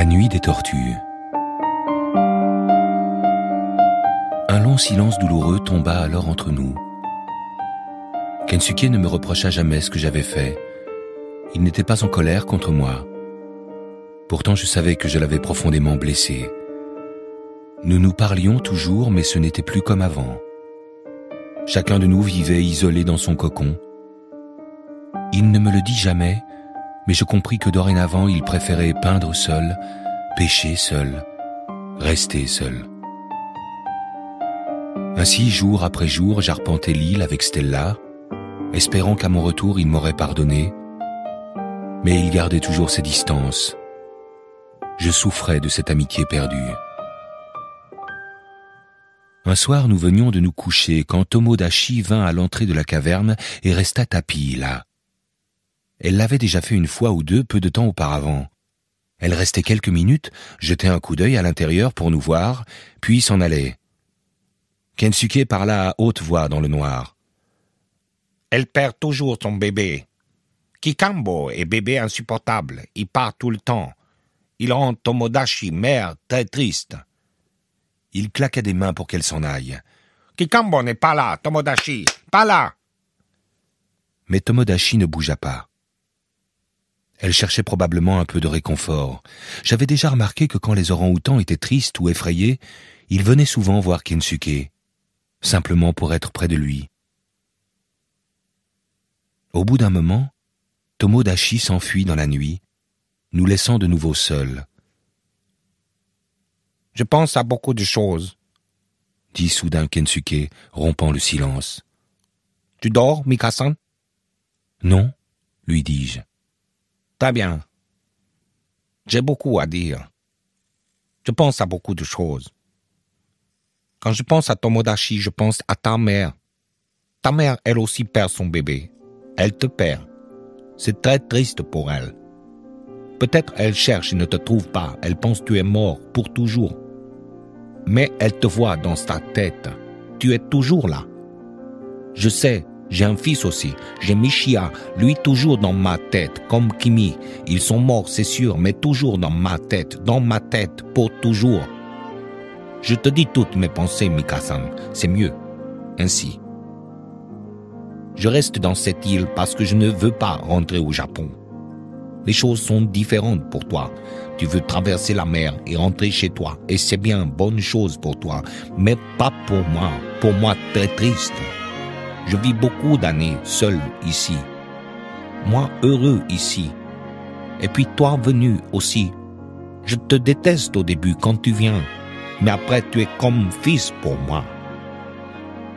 La nuit des tortues. Un long silence douloureux tomba alors entre nous. Kensuke ne me reprocha jamais ce que j'avais fait. Il n'était pas en colère contre moi. Pourtant je savais que je l'avais profondément blessé. Nous nous parlions toujours, mais ce n'était plus comme avant. Chacun de nous vivait isolé dans son cocon. Il ne me le dit jamais, mais je compris que dorénavant il préférait peindre seul, pêcher seul, rester seul. Ainsi, jour après jour, j'arpentais l'île avec Stella, espérant qu'à mon retour il m'aurait pardonné, mais il gardait toujours ses distances. Je souffrais de cette amitié perdue. Un soir, nous venions de nous coucher quand Tomodachi vint à l'entrée de la caverne et resta tapie là. Elle l'avait déjà fait une fois ou deux peu de temps auparavant. Elle restait quelques minutes, jetait un coup d'œil à l'intérieur pour nous voir, puis s'en allait. Kensuke parla à haute voix dans le noir. « Elle perd toujours son bébé. Kikambo est bébé insupportable, il part tout le temps. Il rend Tomodachi, mère, très triste. » Il claqua des mains pour qu'elle s'en aille. « Kikambo n'est pas là, Tomodachi, pas là !» Mais Tomodachi ne bougea pas. Elle cherchait probablement un peu de réconfort. J'avais déjà remarqué que quand les orang-outans étaient tristes ou effrayés, ils venaient souvent voir Kensuke, simplement pour être près de lui. Au bout d'un moment, Tomodachi s'enfuit dans la nuit, nous laissant de nouveau seuls. « Je pense à beaucoup de choses, » dit soudain Kensuke, rompant le silence. « Tu dors, Mika-san ?»« Non, lui dis-je. »« Très bien. J'ai beaucoup à dire. Je pense à beaucoup de choses. Quand je pense à Tomodachi, je pense à ta mère. Ta mère, elle aussi perd son bébé. Elle te perd. C'est très triste pour elle. Peut-être elle cherche et ne te trouve pas. Elle pense que tu es mort pour toujours. Mais elle te voit dans sa tête. Tu es toujours là. Je sais, j'ai un fils aussi. J'ai Michia, lui toujours dans ma tête, comme Kimi. Ils sont morts, c'est sûr, mais toujours dans ma tête, pour toujours. Je te dis toutes mes pensées, Mika-san. C'est mieux. Ainsi. Je reste dans cette île parce que je ne veux pas rentrer au Japon. Les choses sont différentes pour toi. Tu veux traverser la mer et rentrer chez toi. Et c'est bien, bonne chose pour toi. Mais pas pour moi. Pour moi, très triste. Je vis beaucoup d'années seul ici. Moi, heureux ici. Et puis toi, venu aussi. Je te déteste au début quand tu viens. Mais après, tu es comme fils pour moi.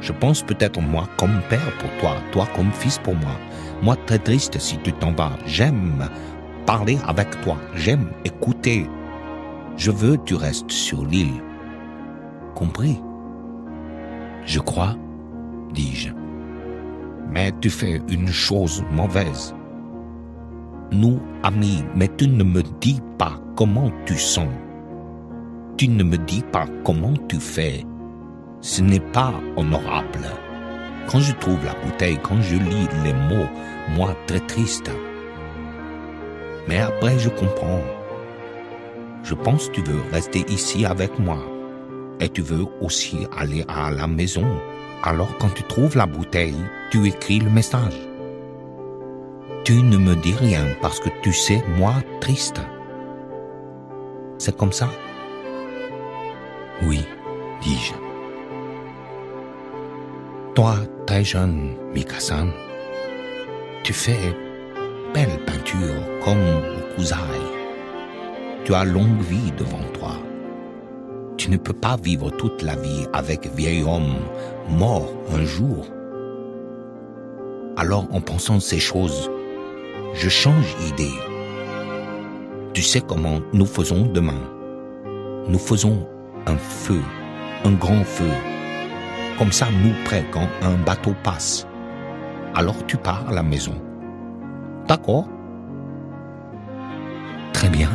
Je pense peut-être moi comme père pour toi, toi comme fils pour moi. Moi très triste si tu t'en vas. J'aime parler avec toi, j'aime écouter. Je veux que tu restes sur l'île. Compris? Je crois, dis-je. Mais tu fais une chose mauvaise. Nous, amis, mais tu ne me dis pas comment tu sens. Tu ne me dis pas comment tu fais. Ce n'est pas honorable. Quand je trouve la bouteille, quand je lis les mots, moi très triste. Mais après je comprends. Je pense que tu veux rester ici avec moi. Et tu veux aussi aller à la maison. Alors quand tu trouves la bouteille, tu écris le message. Tu ne me dis rien parce que tu sais, moi triste. C'est comme ça? Oui, dis-je. Toi, très jeune, Mika-san, tu fais belle peinture comme Okuzai. Tu as longue vie devant toi. Tu ne peux pas vivre toute la vie avec vieil homme mort un jour. Alors, en pensant ces choses, je change d'idée. Tu sais comment nous faisons demain? Nous faisons un feu, un grand feu. Comme ça, nous près quand un bateau passe. Alors tu pars à la maison. D'accord? Très bien.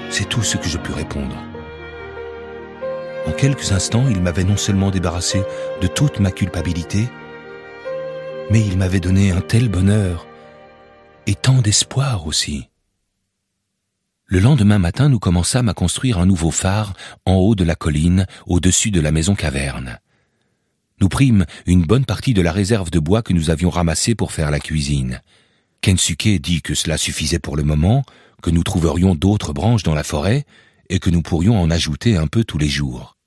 C'est tout ce que je pus répondre. En quelques instants, il m'avait non seulement débarrassé de toute ma culpabilité, mais il m'avait donné un tel bonheur et tant d'espoir aussi. Le lendemain matin, nous commençâmes à construire un nouveau phare en haut de la colline, au-dessus de la maison caverne. Nous prîmes une bonne partie de la réserve de bois que nous avions ramassée pour faire la cuisine. Kensuke dit que cela suffisait pour le moment, que nous trouverions d'autres branches dans la forêt et que nous pourrions en ajouter un peu tous les jours.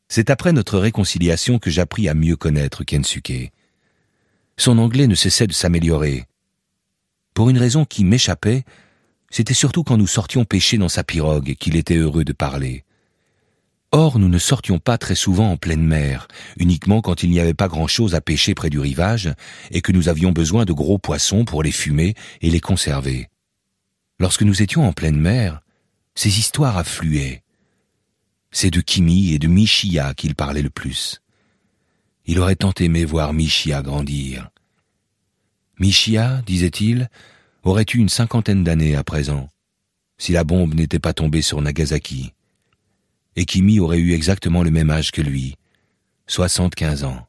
C'est après notre réconciliation que j'appris à mieux connaître Kensuke. Son anglais ne cessait de s'améliorer. Pour une raison qui m'échappait, c'était surtout quand nous sortions pêcher dans sa pirogue qu'il était heureux de parler. Or, nous ne sortions pas très souvent en pleine mer, uniquement quand il n'y avait pas grand-chose à pêcher près du rivage et que nous avions besoin de gros poissons pour les fumer et les conserver. Lorsque nous étions en pleine mer, ces histoires affluaient. C'est de Kimi et de Michiya qu'il parlait le plus. Il aurait tant aimé voir Michiya grandir. Michiya, disait-il, aurait eu une 50aine d'années à présent, si la bombe n'était pas tombée sur Nagasaki. Et Kimi aurait eu exactement le même âge que lui, 75 ans.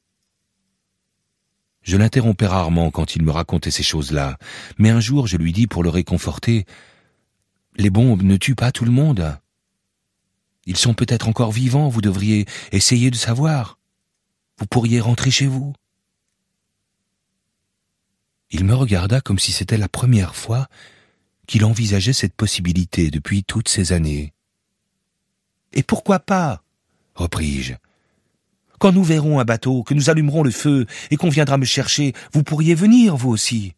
Je l'interrompais rarement quand il me racontait ces choses-là, mais un jour je lui dis pour le réconforter, « Les bombes ne tuent pas tout le monde. Ils sont peut-être encore vivants, vous devriez essayer de savoir. Vous pourriez rentrer chez vous. » Il me regarda comme si c'était la première fois qu'il envisageait cette possibilité depuis toutes ces années. « Et pourquoi pas ?» repris-je. « Quand nous verrons un bateau, que nous allumerons le feu et qu'on viendra me chercher, vous pourriez venir, vous aussi.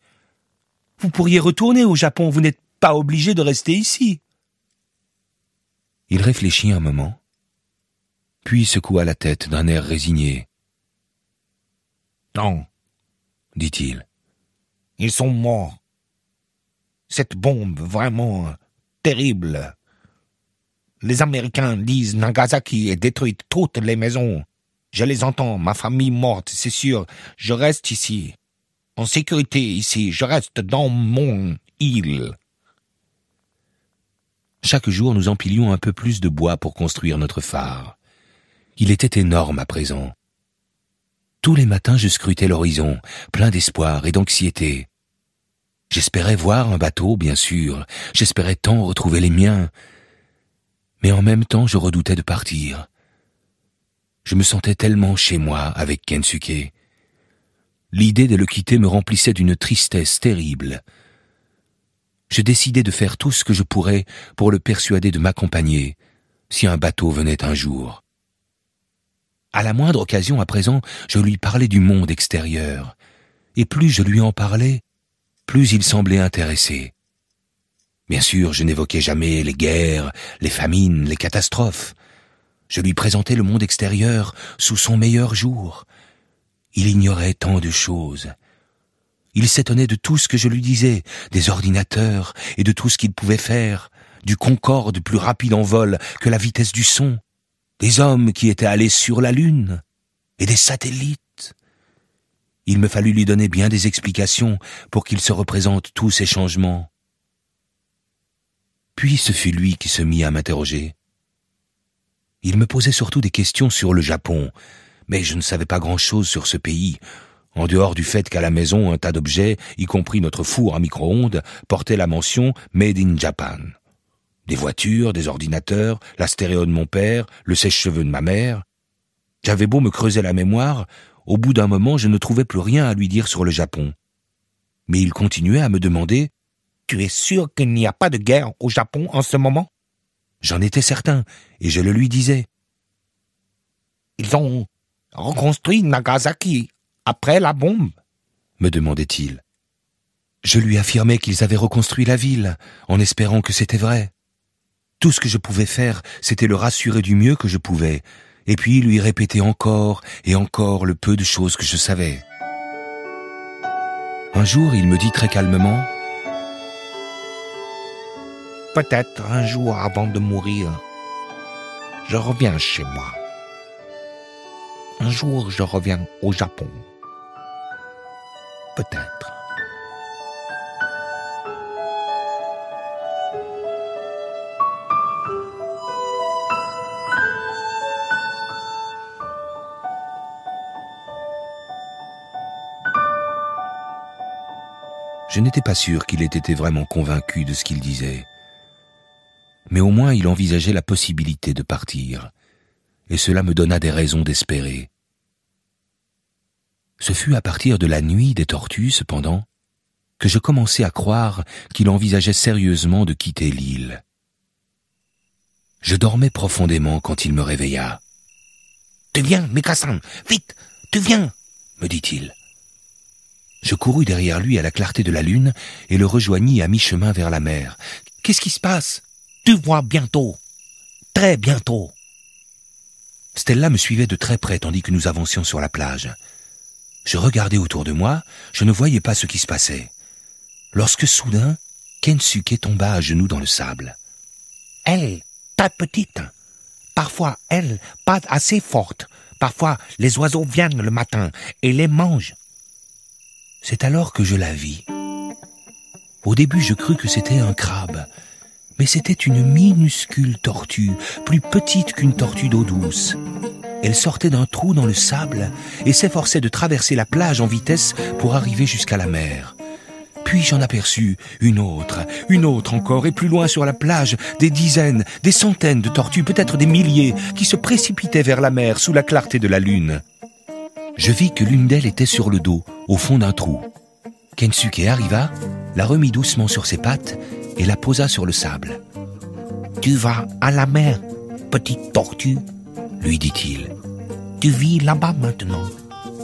Vous pourriez retourner au Japon, vous n'êtes pas obligé de rester ici. » Il réfléchit un moment, puis secoua la tête d'un air résigné. « Non, dit-il. Ils sont morts. Cette bombe, vraiment terrible. Les Américains disent Nagasaki et détruit toutes les maisons. Je les entends, ma famille morte, c'est sûr. Je reste ici. En sécurité ici, je reste dans mon île. » Chaque jour, nous empilions un peu plus de bois pour construire notre phare. Il était énorme à présent. Tous les matins, je scrutais l'horizon, plein d'espoir et d'anxiété. J'espérais voir un bateau, bien sûr. J'espérais tant retrouver les miens. Mais en même temps, je redoutais de partir. Je me sentais tellement chez moi avec Kensuke. L'idée de le quitter me remplissait d'une tristesse terrible. Je décidai de faire tout ce que je pourrais pour le persuader de m'accompagner, si un bateau venait un jour. À la moindre occasion à présent, je lui parlais du monde extérieur, et plus je lui en parlais, plus il semblait intéressé. Bien sûr, je n'évoquais jamais les guerres, les famines, les catastrophes. Je lui présentais le monde extérieur sous son meilleur jour. Il ignorait tant de choses. Il s'étonnait de tout ce que je lui disais, des ordinateurs et de tout ce qu'ils pouvaient faire, du Concorde plus rapide en vol que la vitesse du son, des hommes qui étaient allés sur la Lune et des satellites. Il me fallut lui donner bien des explications pour qu'il se représente tous ces changements. Puis ce fut lui qui se mit à m'interroger. Il me posait surtout des questions sur le Japon, mais je ne savais pas grand-chose sur ce pays, en dehors du fait qu'à la maison, un tas d'objets, y compris notre four à micro-ondes, portaient la mention « Made in Japan ». Des voitures, des ordinateurs, la stéréo de mon père, le sèche-cheveux de ma mère. J'avais beau me creuser la mémoire, au bout d'un moment, je ne trouvais plus rien à lui dire sur le Japon. Mais il continuait à me demander « Tu es sûr qu'il n'y a pas de guerre au Japon en ce moment ?» J'en étais certain, et je le lui disais. « Ils ont reconstruit Nagasaki après la bombe ?» me demandait-il. Je lui affirmais qu'ils avaient reconstruit la ville, en espérant que c'était vrai. Tout ce que je pouvais faire, c'était le rassurer du mieux que je pouvais, et puis lui répéter encore et encore le peu de choses que je savais. Un jour, il me dit très calmement, « Peut-être un jour avant de mourir, je reviens chez moi. Un jour, je reviens au Japon. Peut-être. » Je n'étais pas sûr qu'il ait été vraiment convaincu de ce qu'il disait. Mais au moins il envisageait la possibilité de partir, et cela me donna des raisons d'espérer. Ce fut à partir de la nuit des tortues, cependant, que je commençai à croire qu'il envisageait sérieusement de quitter l'île. Je dormais profondément quand il me réveilla. « Tu viens, Mikasan, vite, tu viens !» me dit-il. Je courus derrière lui à la clarté de la lune et le rejoignis à mi-chemin vers la mer. « Qu'est-ce qui se passe ?»« Tu vois bientôt, très bientôt. » Stella me suivait de très près tandis que nous avancions sur la plage. Je regardais autour de moi, je ne voyais pas ce qui se passait. Lorsque soudain, Kensuke tomba à genoux dans le sable. Elle, très petite, parfois elle, pas assez forte, parfois les oiseaux viennent le matin et les mangent. C'est alors que je la vis. Au début, je crus que c'était un crabe, mais c'était une minuscule tortue, plus petite qu'une tortue d'eau douce. Elle sortait d'un trou dans le sable et s'efforçait de traverser la plage en vitesse pour arriver jusqu'à la mer. Puis j'en aperçus une autre encore, et plus loin sur la plage, des dizaines, des centaines de tortues, peut-être des milliers, qui se précipitaient vers la mer sous la clarté de la lune. Je vis que l'une d'elles était sur le dos, au fond d'un trou. Kensuke arriva, la remit doucement sur ses pattes et la posa sur le sable. « Tu vas à la mer, petite tortue ?» lui dit-il. « Tu vis là-bas maintenant.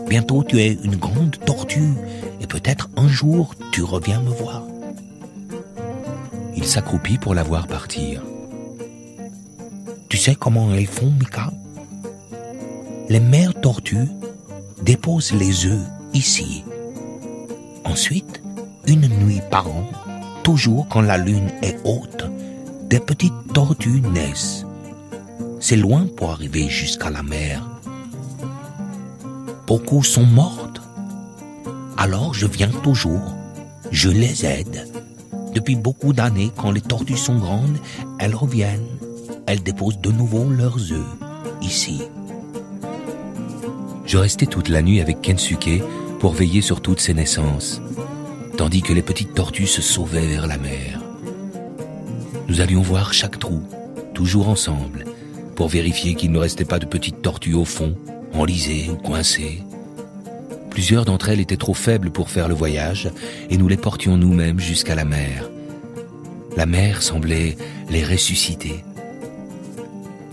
Bientôt tu es une grande tortue et peut-être un jour tu reviens me voir. » Il s'accroupit pour la voir partir. « Tu sais comment elles font, Mika? Les mères tortues déposent les œufs ici. Ensuite, une nuit par an, toujours quand la lune est haute, des petites tortues naissent. C'est loin pour arriver jusqu'à la mer. Beaucoup sont mortes. Alors je viens toujours, je les aide. Depuis beaucoup d'années, quand les tortues sont grandes, elles reviennent. Elles déposent de nouveau leurs œufs, ici. » Je restai toute la nuit avec Kensuke pour veiller sur toutes ces naissances, tandis que les petites tortues se sauvaient vers la mer. Nous allions voir chaque trou, toujours ensemble, pour vérifier qu'il ne restait pas de petites tortues au fond, enlisées ou coincées. Plusieurs d'entre elles étaient trop faibles pour faire le voyage, et nous les portions nous-mêmes jusqu'à la mer. La mer semblait les ressusciter.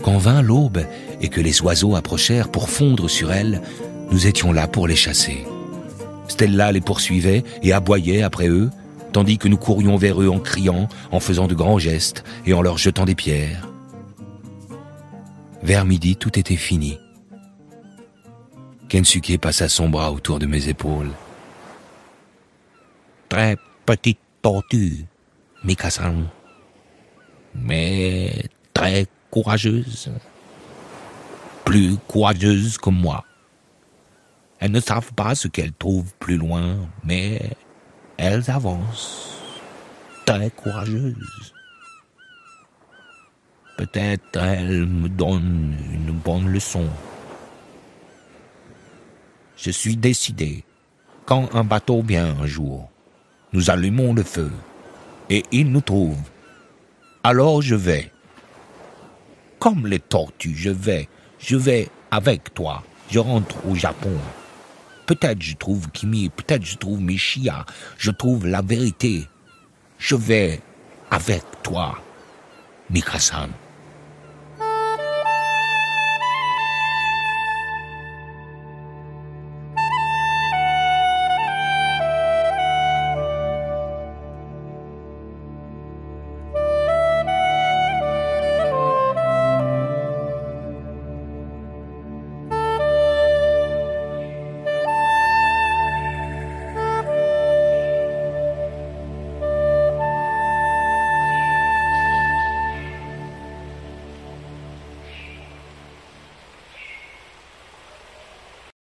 Quand vint l'aube et que les oiseaux approchèrent pour fondre sur elles, nous étions là pour les chasser. Stella les poursuivait et aboyait après eux, tandis que nous courions vers eux en criant, en faisant de grands gestes et en leur jetant des pierres. Vers midi, tout était fini. Kensuke passa son bras autour de mes épaules. « Très petite tortue, Mika-san, mais très courageuse, plus courageuse que moi. Elles ne savent pas ce qu'elles trouvent plus loin, mais elles avancent, très courageuses. Peut-être elles me donnent une bonne leçon. Je suis décidé, quand un bateau vient un jour, nous allumons le feu, et il nous trouve. Alors je vais. Comme les tortues, je vais avec toi. Je rentre au Japon. Peut-être je trouve Kimi, peut-être je trouve Mishiya, je trouve la vérité. Je vais avec toi, Mika-san.